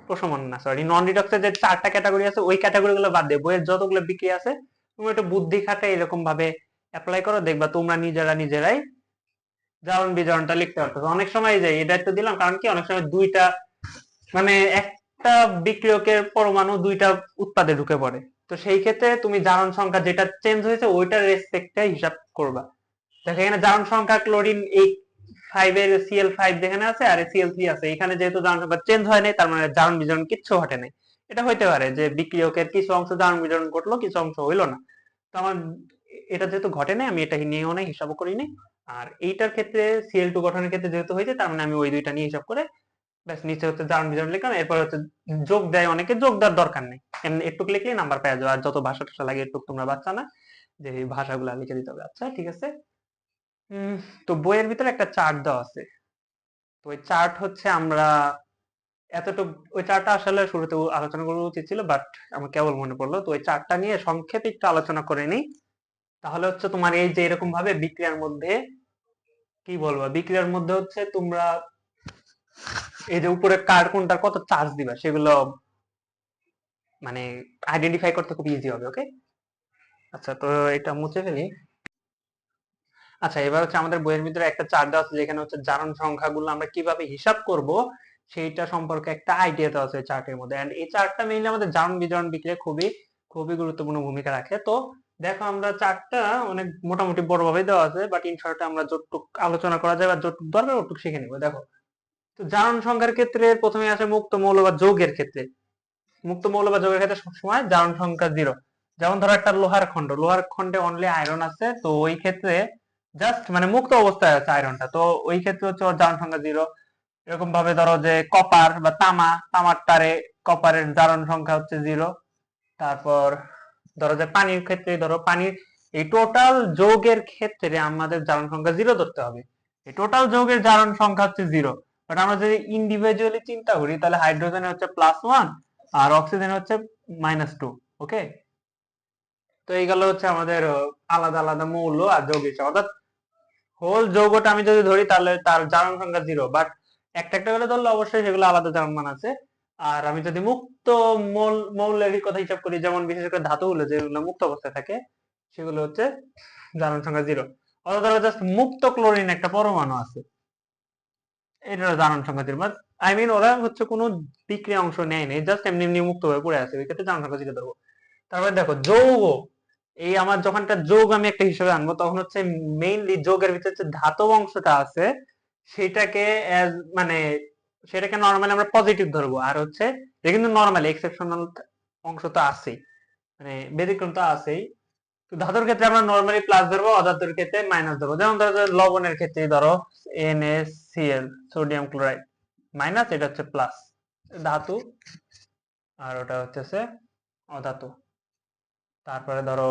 [SPEAKER 1] প্রশমন না সরি, নন রিডক্সের যে 4টা ক্যাটাগরি আছে, ওই ক্যাটাগরি গুলো বাদ দিয়ে বইয়ের যতগুলো বিক্রিয়া আছে তুমি একটু বুদ্ধি খাটে এরকম ভাবে অ্যাপ্লাই করো, দেখবা তোমরা নিজেরাই জারণ বিজারণটা লিখতে পারতো। অনেক সময় যে এটা একটু দিলাম, কারণ কি অনেক সময় 2টা মানে একটা বিক্রিয়কের পরমাণু 2টা উৎপাদে ঢুকে পড়ে। তো সেই ক্ষেত্রে তুমি জারণ সংখ্যা যেটা চেঞ্জ হয়েছে ওইটার রেসপেক্টে হিসাব করবা। দেখো এখানে জারণ সংখ্যা ক্লোরিন 5 এর Cl5 যেখানে আছে আর Cl3 আছে, এখানে যেহেতু জারণ সংখ্যা চেঞ্জ হয় নাই, তার মানে জারণ বিজারণ কিচ্ছু ঘটে নাই। এটা হইতে পারে যে বিক্রিয়কের কিছু অংশ জারণ বিজারণ ঘটলো, কিছু অংশ হইলো না। তো আমার এটা যেহেতু ঘটে নাই, আমি এটা নিয়েও নাই, হিসাবও করিনি। আর এইটার ক্ষেত্রে Cl2 গঠনের ক্ষেত্রে যেহেতু হয়েছে, তার মানে আমি ওই 2টা নিয়ে হিসাব করে ব্যাস নিচে হচ্ছে জারণ বিজারণ লিখলাম। এরপর হচ্ছে যোগ দেয় অনেকে, যোগ দেওয়ার দরকার নেই, এমনি একটু লিখলেই নাম্বার পেয়ে যাবে। আর যত ভাষা টাষা লাগে একটু, তোমরা বাচ্চা না যে এই ভাষাগুলো লিখে দিতে হবে। আচ্ছা ঠিক আছে। তো বইয়ের ভিতরে একটা চার্ট দেওয়া আছে। তো ওই চার্ট হচ্ছে আমরা এতটুকু, ওই চার্টটা আসলে শুরুতে আলোচনা করা উচিত ছিল, বাট আমার কেবল মনে পড়লো। তো ওই চার্টটা নিয়ে সংক্ষেপে একটু আলোচনা করে নিই। তাহলে হচ্ছে তোমার এই যে এরকম ভাবে বিক্রিয়ার মধ্যে, কি বলবো, বিক্রিয়ার মধ্যে হচ্ছে তোমরা এই যে উপরে কার কোনটার কত চার্জ দিবা সেগুলো মানে আইডেন্টিফাই করতে খুব ইজি হবে। ওকে, আচ্ছা তো এটা মুছে ফেলি। আচ্ছা এবার হচ্ছে আমাদের বইয়ের ভিতরে একটা চার্ট দেওয়া আছে, যেখানে হচ্ছে জারণ সংখ্যাগুলো আমরা কিভাবে হিসাব করব সেইটা সম্পর্কে একটা আইডিয়া দেওয়া আছে চার্টের মধ্যে। এন্ড এই চার্টটা মেইনলি আমাদের জারণ বিজারণ বিক্রিয়া খুবই খুবই গুরুত্বপূর্ণ ভূমিকা রাখে। তো দেখো আমরা চার্টটা অনেক মোটামুটি বড়ভাবে দেওয়া আছে, বাট ইন শর্টে আমরা যতটুকু আলোচনা করা যায় বা যতটুকু দরকার ওটুকু শিখে নিব। দেখো, তো জারণ সংখ্যার ক্ষেত্রে প্রথমে আসে মুক্ত মৌল বা যৌগের ক্ষেত্রে। মুক্ত মৌল বা যৌগের ক্ষেত্রে সবসময় জারণ সংখ্যা 0। যেমন ধরো একটা লোহার খন্ডে অনলি আয়রন আছে, তো ওই ক্ষেত্রে জাস্ট মানে মুক্ত অবস্থায় আছে আয়রনটা, তো ওই ক্ষেত্রে হচ্ছে ওর জারণ সংখ্যা 0। এরকম ভাবে ধরো যে কপার বা তামার তারে কপারের জারণ সংখ্যা হচ্ছে 0। তারপর ধরো যে পানির ক্ষেত্রে, ধরো পানির এই টোটাল যৌগের ক্ষেত্রে আমাদের জারণ সংখ্যা 0 ধরতে হবে। এই টোটাল যৌগের জারণ সংখ্যা হচ্ছে 0। বাট আমরা যদি ইন্ডিভিজুয়ালি চিন্তা করি, তাহলে হাইড্রোজেনের হচ্ছে +1 আর অক্সিজেন হচ্ছে -2। ওকে, তো এই গেল হচ্ছে আমাদের আলাদা আলাদা মৌল আর যৌগ হিসাব। অর্থাৎ হোল যৌগটা আমি যদি ধরি, তাহলে তার জারণ সংখ্যা 0, বাট একটা একটা করে ধরলে অবশ্যই সেগুলো আলাদা জারণ মান আছে। আর আমি যদি মুক্ত মৌলের কথা হিসাব করি, যেমন বিশেষ করে ধাতুগুলো যেগুলো মুক্ত অবস্থায় থাকে, সেগুলো হচ্ছে জারণ সংখ্যা 0। অর্থাৎ ধরো জাস্ট মুক্ত ক্লোরিন একটা পরমাণু আছে, এটার জারণ সংখ্যা 0। বাট আই মিন ওরা হচ্ছে কোনো বিক্রিয়া অংশ নেয় নেই, জাস্ট এমনি এমনি মুক্ত হয়ে পড়ে আছে, ওই ক্ষেত্রে জারণ সংখ্যা 0 ধরবো। তারপরে দেখো যৌগ, এই আমার যখন একটা যোগ আমি একটা হিসেবে আনবো, তখন হচ্ছে মেইনলি যোগের ভিতরে যে ধাতব অংশটা আছে সেটাকে মানে সেটাকে নরমালি আমরা পজিটিভ ধরবো। আর হচ্ছে এটা কিন্তু নরমালি, এক্সেপশনাল অংশ তো আছেই, মানে ব্যতিক্রম তো আছেই। তো ধাতুর ক্ষেত্রে আমরা নরমালি প্লাস ধরবো, অধাতুর ক্ষেত্রে মাইনাস ধরবো। যেমন ধরো যে লবণের ক্ষেত্রে ধরো NaCl, সোডিয়াম ক্লোরাইড, মাইনাস, এটা হচ্ছে প্লাস ধাতু, আর ওটা হচ্ছে অধাতু। তারপরে ধরো,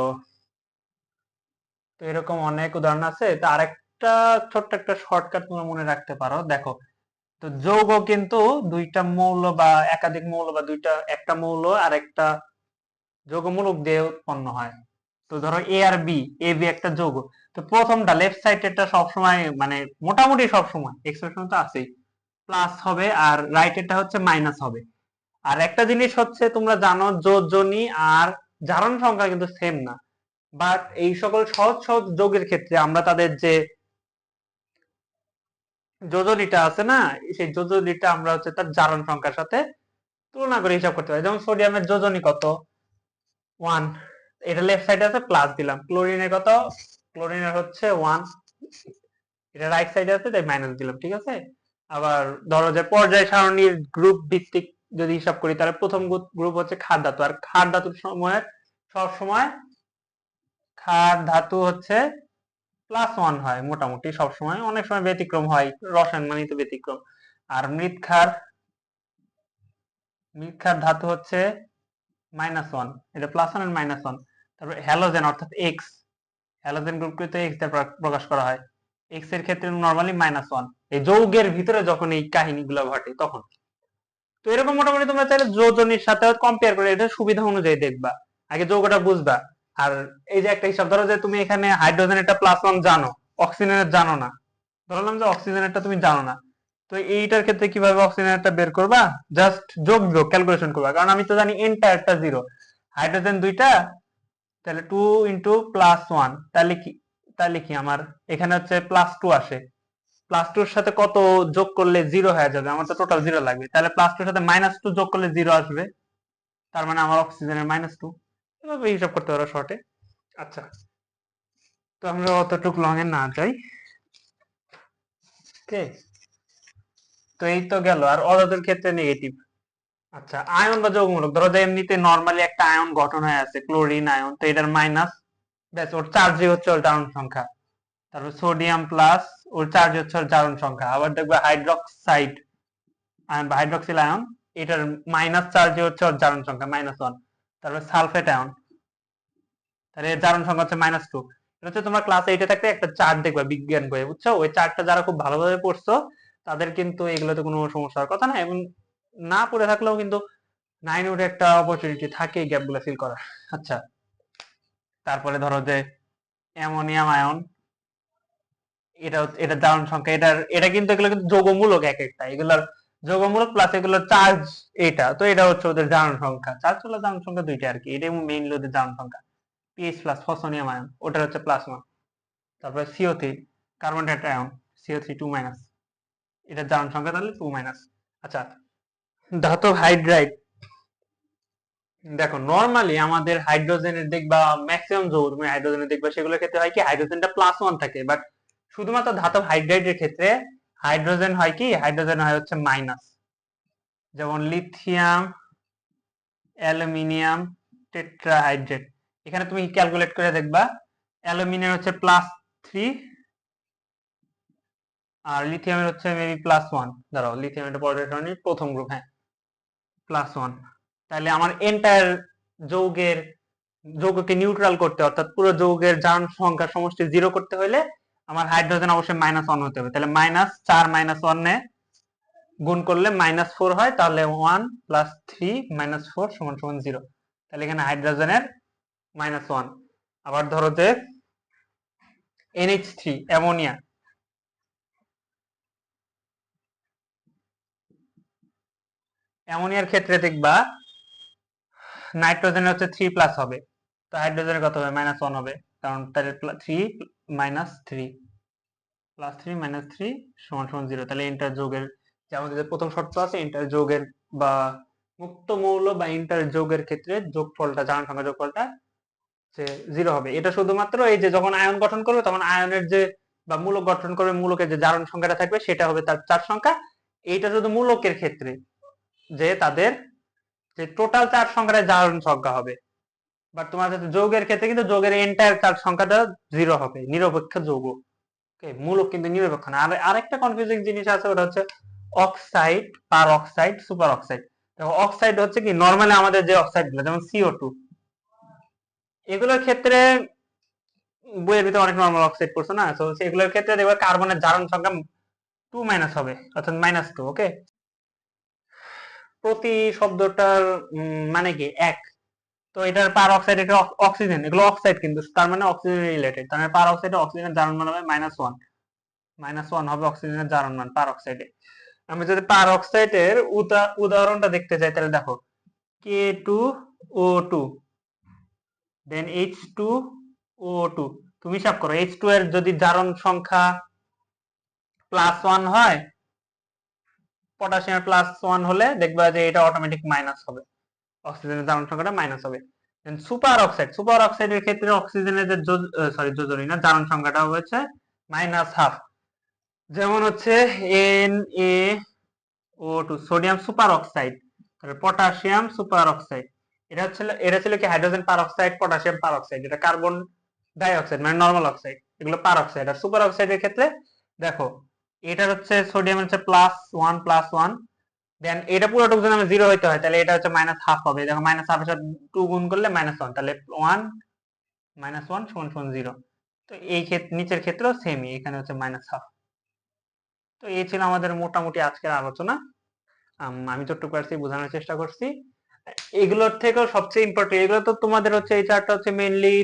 [SPEAKER 1] তো এরকম অনেক উদাহরণ আছে। তো আরেকটা ছোট্ট একটা শর্টকাট তোমরা মনে রাখতে পারো, দেখো, তো যৌগ কিন্তু দুইটা মৌল বা একাধিক মৌল বা দুইটা, একটা মৌল আর একটা যৌগমূলক দিয়ে উৎপন্ন হয়। তো ধরো এ আর বি, এ বি একটা যৌগ, তো প্রথমটা লেফট সাইডেরটা সবসময় মানে মোটামুটি সবসময় এক্সপ্রেশন তো আছেই প্লাস হবে, আর রাইটেরটা হচ্ছে মাইনাস হবে। আর একটা জিনিস হচ্ছে তোমরা জানো, যোজনী আর জারণ সংখ্যা কিন্তু সেম না, বাট এই সকল সহজ সহজ যৌগের ক্ষেত্রে আমরা তাদের যে যোজনীটা আছে না, সেই যোজনীটা আমরা হচ্ছে তার জারণ সংখ্যার সাথে তুলনা করে হিসাব করতে পারি। যেমন সোডিয়ামের যোজনী কত, 1, এটা লেফট সাইডে আছে প্লাস দিলাম। ক্লোরিনের কত, ক্লোরিনের হচ্ছে 1, এটা রাইট সাইডে আছে তাই মাইনাস দিলাম, ঠিক আছে। আবার ধরো যে পর্যায় সারণীর গ্রুপ ভিত্তিক যদি হিসাব করি, তাহলে প্রথম গ্রুপ হচ্ছে ক্ষার ধাতু, আর ক্ষার ধাতুর সময় সব সময় ক্ষার ধাতু হচ্ছে +1 হয় মোটামুটি সব সময়, অনেক সময় ব্যতিক্রম হয়, রসায়ন মানেই তো ব্যতিক্রম। আর মৃৎক্ষার ধাতু হচ্ছে -1, এটা +1 এন্ড -1। তারপর হ্যালোজেন অর্থাৎ এক্স, হ্যালোজেন গ্রুপকে তো এক্স দিয়ে প্রকাশ করা হয়, এক্স এর ক্ষেত্রে নরমালি -1। এই যৌগের ভিতরে যখন এই কাহিনীগুলো ঘটে তখন। তো এরকম মোটামুটি তোমরা চাইলে যোজনীর সাথে কম্পেয়ার করে এটা সুবিধা অনুযায়ী দেখবা, আগে যৌগটা বুঝবা। আর এই যে একটা হিসাব, ধরো যে তুমি এখানে হাইড্রোজেন একটা +1 জানো, অক্সিজেনের জানো না, ধরলাম যে অক্সিজেনেরটা তুমি জানো না, তো এইটার ক্ষেত্রে কিভাবে অক্সিজেনেরটা বের করবা, জাস্ট যোগ যোগ ক্যালকুলেশন করবা, কারণ আমি তো জানি এনটায়ারটা 0, হাইড্রোজেন দুইটা, তাহলে 2 ইন্টু +1, তাহলে কি আমার এখানে হচ্ছে +2 আসে, +2 এর সাথে কত যোগ করলে 0 হয়ে যাবে, আমার তো টোটাল 0 লাগবে, তাহলে +2 এর সাথে -2 যোগ করলে 0 আসবে, তার মানে আমার অক্সিজেনের -2। এভাবে হিসাব করতে পারো শর্টে। আচ্ছা, তো আমরা অতটুকু লং এ না যাই, ওকে। তো এই তো গেল, আর অধাতুর ক্ষেত্রে নেগেটিভ। আচ্ছা, আয়ন বা যৌগমূলক, ধরো যে এমনিতে নরমালি একটা আয়ন গঠন হয়ে আছে, ক্লোরিন আয়ন, তো এটার মাইনাস, ব্যাস, ওর চার্জই হচ্ছে ওর জারণ সংখ্যা। তারপর সোডিয়াম প্লাস, ওর চার্জ হচ্ছে ওর জারণ সংখ্যা। আবার দেখবে হাইড্রক্সাইড আয়ন বা হাইড্রক্সিল আয়ন, এটার মাইনাস চার্জই হচ্ছে ওর জারণ সংখ্যা -1। তারপর সালফেট আয়ন, তাহলে এর জারণ সংখ্যা হচ্ছে -2। এটা হচ্ছে তোমরা ক্লাস 8 এ থাকতে একটা চার্ট দেখবা বিজ্ঞান বইয়ে, বুঝছো, ওই চার্টটা যারা খুব ভালোভাবে পড়ছো তাদের কিন্তু এগুলোতে কোনো সমস্যার কথা না, এবং না পড়ে থাকলেও কিন্তু 9 উঠে একটা অপরচুনিটি থাকে এই গ্যাপগুলো ফিল করার। আচ্ছা, তারপরে ধরো যে অ্যামোনিয়াম আয়ন, এটা জারণ সংখ্যা, এটা কিন্তু এগুলো কিন্তু যৌগমূলক এক একটা, এগুলোর যৌগমূলক প্লাস এগুলোর চার্জ, এটা তো এটা হচ্ছে ওদের জারণ সংখ্যা, চার্জ হলো জারণ সংখ্যা দুইটা আর কি, এটাই মেইনলি ওদের জারণ সংখ্যা। পিএইচ প্লাস ফসফোনিয়াম আয়ন, ওটার হচ্ছে +1। তারপরে CO3 carbon dioxide ion, CO3 2-, এটা জারণ সংখ্যা তাহলে 2-। আচ্ছা, ধাতব হাইড্রাইড, দেখো নরমালি আমাদের হাইড্রোজেনের দেখবা, ম্যাক্সিমাম যৌগ তুমি হাইড্রোজেনের দেখবা সেগুলোর ক্ষেত্রে হয় কি হাইড্রোজেনটা +1 থাকে, বাট শুধুমাত্র ধাতব হাইড্রাইডের ক্ষেত্রে হাইড্রোজেন হয় কি, হাইড্রোজেন হয় হচ্ছে মাইনাস। যেমন লিথিয়াম, অ্যালুমিনিয়াম টেট্রাহাইড্রেট, এখানে তুমি ক্যালকুলেট করে দেখবা, অ্যালুমিনিয়াম হচ্ছে +3 আর লিথিয়ামের হচ্ছে মেবি +1, ধরো লিথিয়াম এটা পর্যায় সারণীর প্রথম গ্রুপ, হ্যাঁ, +1। তাহলে আমার এন্টায়ার যৌগের যৌগকে নিউট্রাল করতে, অর্থাৎ পুরো যৌগের জারণ সংখ্যা সমষ্টি 0 করতে হলে আমার হাইড্রোজেন অবশ্যই -1 হতে হবে, তাহলে -4 -1 এ গুণ করলে -4 হয়, তাহলে 1 + 3 - 4 = 0, তাহলে এখানে হাইড্রোজেনের -1। আবার ধরো যে NH3 অ্যামোনিয়া, অ্যামোনিয়ার ক্ষেত্রে দেখবা নাইট্রোজেনের হচ্ছে 3+ হবে, তো হাইড্রোজেনের কত হবে, -1 হবে, কারণ তাহলে 3 - 3 +3 - 3 = 0, তাহলে ইন্টার যৌগের যে আমাদের যে প্রথম শর্ত আছে, ইন্টার যৌগের বা মুক্ত মৌল বা ইন্টার যৌগের ক্ষেত্রে যোগফলটা, জারণ সংখ্যা যোগফলটা যে 0 হবে। এটা শুধুমাত্র এই যে যখন আয়ন গঠন করবে তখন আয়নের যে বা মূলক গঠন করবে, মূলকের যে জারণ সংখ্যাটা থাকবে সেটা হবে তার চার সংখ্যা। এইটা শুধু মূলকের ক্ষেত্রে, যে তাদের যে টোটাল চার সংখ্যার জারণ সংখ্যা হবে, বাট তোমার হচ্ছে যৌগের ক্ষেত্রে কিন্তু যৌগের এন্টায়ার চার্জ সংখ্যাটা 0 হবে, নিরপেক্ষ যৌগ। ওকে, মূলক কিন্তু নিরপেক্ষ না। আর আরেকটা কনফিউজিং জিনিস আছে, ওটা হচ্ছে অক্সাইড, পার অক্সাইড, সুপার অক্সাইড। দেখো অক্সাইড হচ্ছে কি, নরমালি আমাদের যে অক্সাইড গুলো যেমন CO2, এগুলোর ক্ষেত্রে বইয়ের ভিতরে অনেক নরমাল অক্সাইড পড়ছো না, তো সেগুলোর ক্ষেত্রে দেখবে কার্বনের জারণ সংখ্যা 2 মাইনাস হবে, অর্থাৎ -2। ওকে, প্রতি শব্দটার মানে কি এক। তো এটার পার অক্সাইড, এটা অক্সিজেন, এগুলো অক্সাইড কিন্তু তার মানে অক্সিজেন রিলেটেড, তার মানে পার অক্সাইডে অক্সিজেনের জারণ মান হবে -1, -1 হবে অক্সিজেনের জারণ মান পার অক্সাইডে। আমি যদি পার অক্সাইডের উদাহরণটা দেখতে চাই, তাহলে দেখো K2O2 দেন H2O2, তুমি হিসাব করো H2 এর যদি জারণ সংখ্যা +1 হয়, পটাশিয়াম +1 হলে দেখবা যে এটা অটোমেটিক মাইনাস হবে, অক্সিজেনের জারণ সংখ্যাটা মাইনাস হবে। দেন সুপার অক্সাইড, সুপার অক্সাইডের ক্ষেত্রে অক্সিজেনের যে যোজনী না, জারণ সংখ্যাটা হচ্ছে -1/2। যেমন হচ্ছে Na O2, sodium super oxide, তারপর পটাশিয়াম সুপার অক্সাইড। এটা ছিল কি হাইড্রোজেন পার অক্সাইড, পটাশিয়াম পার অক্সাইড, এটা কার্বন ডাই অক্সাইড মানে নরমাল অক্সাইড, এগুলো পার অক্সাইড। আর সুপার অক্সাইডের ক্ষেত্রে দেখো এটার হচ্ছে সোডিয়াম হচ্ছে +1+1, দেন এটা পুরোটুকু যদি আমি 0 হইতে হয়, তাহলে এটা হচ্ছে -1/2 হবে। দেখো -1/2 এর সাথে 2 গুণ করলে -1, তাহলে 1 -1 = 0। তো এই ক্ষেত্রে নিচের ক্ষেত্রেও সেমই, এখানে হচ্ছে -1/2। তো এই ছিল আমাদের মোটামুটি আজকের আলোচনা। আমি যতটুকু পারছি বোঝানোর চেষ্টা করছি। এগুলোর থেকেও সবচেয়ে ইম্পর্টেন্ট, এগুলো তো তোমাদের হচ্ছে এই চারটা হচ্ছে মেইনলি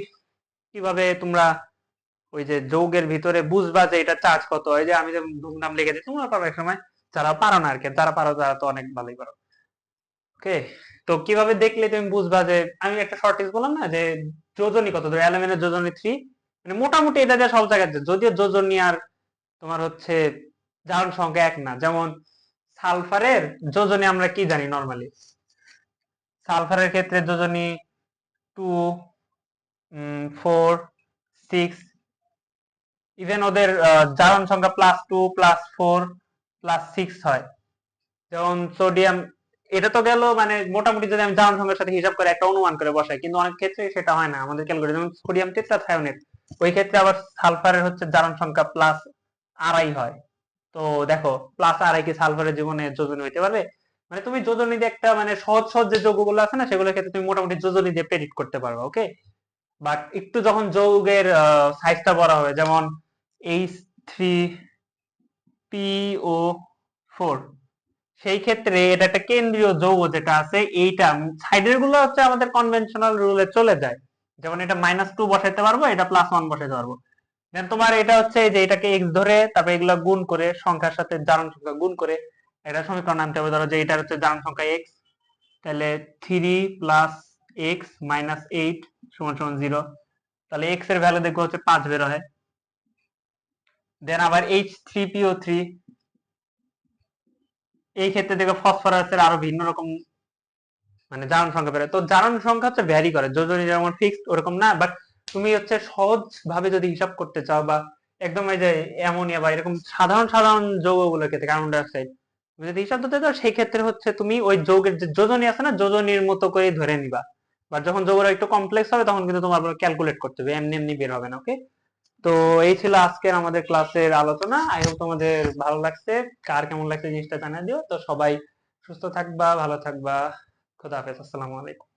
[SPEAKER 1] কিভাবে তোমরা ওই যে যৌগের ভিতরে বুঝবা যে এটা চার্জ কত হয়, যে আমি যে ধুমধাম লিখে দিই, তোমরা পারো এক সময়, যারা পারো না আর কি, যারা পারো তারা তো অনেক ভালোই পারো। ওকে, তো কিভাবে দেখলে তুমি বুঝবা যে, আমি একটা শর্ট টিপস বললাম না যে যোজনী কত, ধরো অ্যালুমিনের যোজনী 3, মানে মোটামুটি এটা দিয়ে সব জায়গায় যদিও যোজনী আর তোমার হচ্ছে জারণ সংখ্যা এক না। যেমন সালফারের যোজনী আমরা কি জানি নরমালি, সালফারের ক্ষেত্রে যোজনী 2, 4, 6, ইভেন ওদের জারণ সংখ্যা +2, +4, +6 হয়। যেমন সোডিয়াম, এটা তো গেল মানে মোটামুটি যদি আমি জারণ সংখ্যার সাথে হিসাব করে একটা অনুমান করে বসাই, কিন্তু অনেক ক্ষেত্রে সেটা হয় না আমাদের ক্যালকুলেট। যেমন সোডিয়াম টেট্রাথায়োনেট, ওই ক্ষেত্রে আবার সালফারের হচ্ছে জারণ সংখ্যা +2.5 হয়। তো দেখো +2.5 কি সালফারের জীবনে যোজনী হইতে পারবে? মানে তুমি যোজনী দিয়ে একটা মানে সহজ সহজ যে যৌগগুলো আছে না, সেগুলোর ক্ষেত্রে তুমি মোটামুটি যোজনী দিয়ে প্রেডিক্ট করতে পারবে। ওকে, বাট একটু যখন যৌগের সাইজটা বড় হবে, যেমন H3PO4, সেই ক্ষেত্রে এটা একটা কেন্দ্রীয় যৌগ যেটা আছে, এইটা সাইডের গুলো হচ্ছে আমাদের কনভেনশনাল রুলে চলে যায়। যেমন এটা -2 বসাইতে পারবো, এটা +1 বসাইতে পারবো। দেন তোমার এটা হচ্ছে যে এটাকে x ধরে তারপরে এগুলা গুণ করে, সংখ্যার সাথে জারণ সংখ্যা গুণ করে এটা সমীকরণ আনতে হবে। ধরো যে এটা হচ্ছে জারণ সংখ্যা x, তাহলে 3 + x - 8 = 0, তাহলে x এর ভ্যালু দেখবো হচ্ছে 5 বের হয়। দেন আবার H3PO3, এই ক্ষেত্রে দেখো ফসফরাসের আরো ভিন্ন রকম মানে জারণ সংখ্যা বের হয়। তো জারণ সংখ্যা হচ্ছে ভ্যারি করে, যোজনী যেমন ফিক্সড ওরকম না, বাট তুমি হচ্ছে সহজ ভাবে যদি হিসাব করতে চাও, বা একদম এই যে অ্যামোনিয়া বা এরকম সাধারণ সাধারণ যৌগগুলোর ক্ষেত্রে কার্বন ডাই অক্সাইড তুমি যদি হিসাব করতে চাও, সেই ক্ষেত্রে হচ্ছে তুমি ওই যৌগের যে যোজনী আছে না, যোজনীর মতো করে ধরে নিবা। বাট যখন যৌগটা একটু কমপ্লেক্স হবে, তখন কিন্তু তোমার ক্যালকুলেট করতে হবে, এমনি এমনি বের হবে না। ওকে, তো এই ছিল আজকের আমাদের ক্লাসের আলোচনা। আই হোপ তোমাদের ভালো লাগছে, কার কেমন লাগছে জিনিসটা জানিয়ে দিও। তো সবাই সুস্থ থাকবা, ভালো থাকবা, খুদা হাফেজ, আসসালামু আলাইকুম।